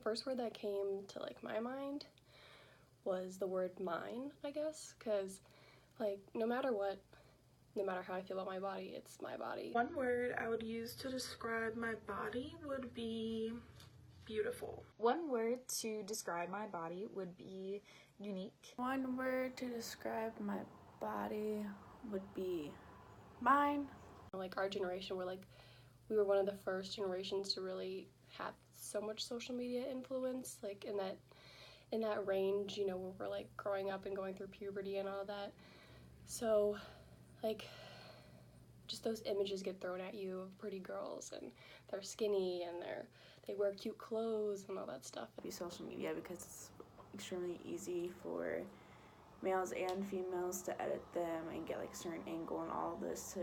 first word that came to like my mind was the word mine, I guess, because like no matter what, no matter how I feel about my body, it's my body. One word I would use to describe my body would be beautiful. One word to describe my body would be unique. One word to describe my body would be mine. Like our generation, we were one of the first generations to really have so much social media influence, like in that range, you know, where we're like growing up and going through puberty and all that. So like just those images get thrown at you of pretty girls and they're skinny and they wear cute clothes and all that stuff. Social media, because it's extremely easy for males and females to edit them and get like a certain angle and all of this to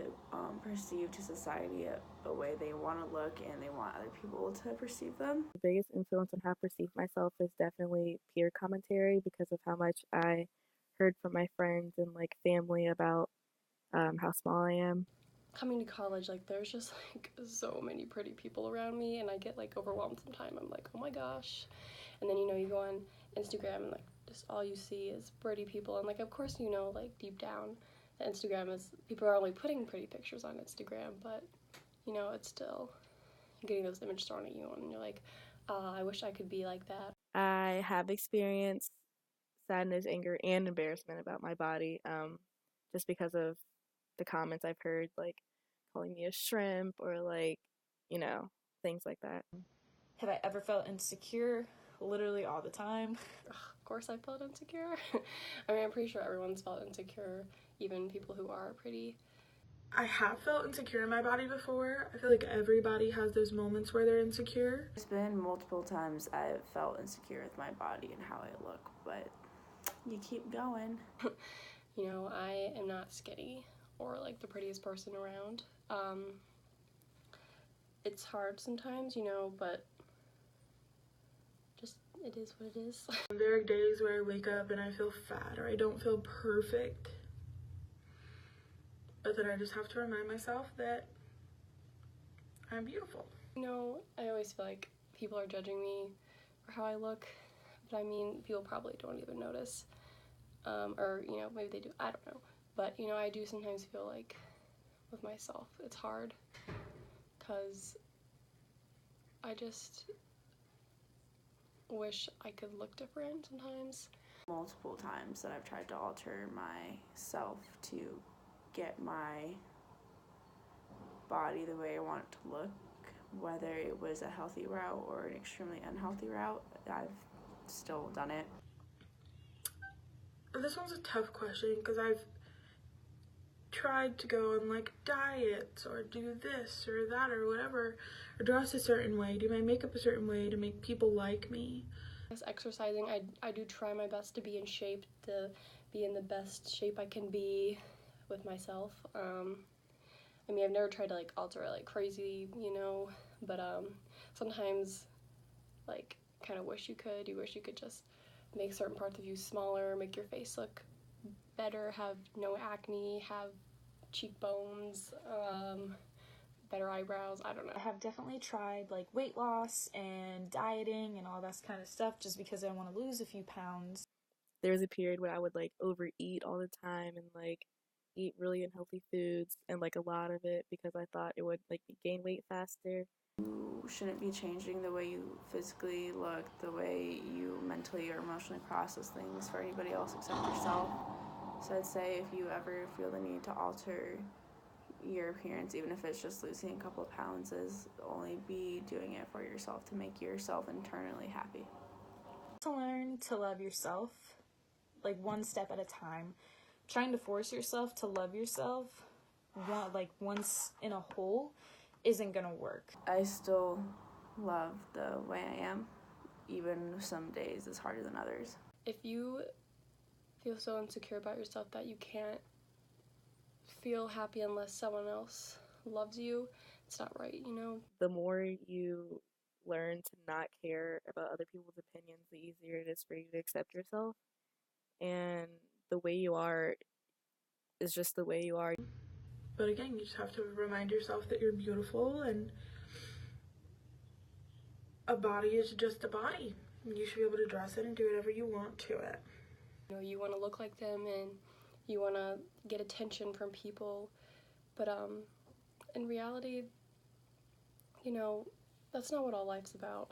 perceive to society a way they want to look and they want other people to perceive them. The biggest influence on how I perceive myself is definitely peer commentary, because of how much I heard from my friends and like family about how small I am. Coming to college, like there's just like so many pretty people around me and I get like overwhelmed sometimes. I'm like, oh my gosh. And then, you know, you go on Instagram and like just all you see is pretty people, and like of course, you know, like deep down that Instagram is, people are only putting pretty pictures on Instagram, but you know, it's still, you're getting those images thrown at you and you're like, I wish I could be like that. I have experienced sadness, anger, and embarrassment about my body, just because of the comments I've heard, like calling me a shrimp or like, you know, things like that. Have I ever felt insecure? Literally all the time. Of course I felt insecure. I mean, I'm pretty sure everyone's felt insecure, even people who are pretty. I have felt insecure in my body before. I feel like everybody has those moments where they're insecure. There's been multiple times I've felt insecure with my body and how I look, but you keep going. You know, I am not skinny or like the prettiest person around. It's hard sometimes, you know, but just it is what it is. There are days where I wake up and I feel fat or I don't feel perfect. But then I just have to remind myself that I'm beautiful. You know, I always feel like people are judging me for how I look, but I mean, people probably don't even notice. Or, you know, maybe they do, I don't know. But, you know, I do sometimes feel like with myself, it's hard because I just wish I could look different sometimes. Multiple times that I've tried to alter myself to get my body the way I want it to look, whether it was a healthy route or an extremely unhealthy route. I've still done it. This one's a tough question because I've tried to go on like diets or do this or that or whatever, or dress a certain way, do my makeup a certain way to make people like me. As exercising, I do try my best to be in shape, to be in the best shape I can be with myself. I mean, I've never tried to like alter it like crazy, you know, but sometimes like kind of wish you could. You wish you could just make certain parts of you smaller, make your face look better, have no acne, have cheekbones, better eyebrows, I don't know. I have definitely tried like weight loss and dieting and all that kind of stuff just because I want to lose a few pounds. There was a period where I would like overeat all the time and like eat really unhealthy foods, and like a lot of it because I thought it would like gain weight faster. You shouldn't be changing the way you physically look, the way you mentally or emotionally process things for anybody else except yourself. So I'd say if you ever feel the need to alter your appearance, even if it's just losing a couple of pounds, is only be doing it for yourself, to make yourself internally happy. To learn to love yourself, like one step at a time. Trying to force yourself to love yourself, once in a whole, isn't gonna work. I still love the way I am, even some days it's harder than others. If you feel so insecure about yourself that you can't feel happy unless someone else loves you, it's not right, you know? The more you learn to not care about other people's opinions, the easier it is for you to accept yourself. And the way you are is just the way you are. But again, you just have to remind yourself that you're beautiful and a body is just a body. You should be able to dress it and do whatever you want to it. You know, you want to look like them and you want to get attention from people, but in reality, you know, that's not what all life's about.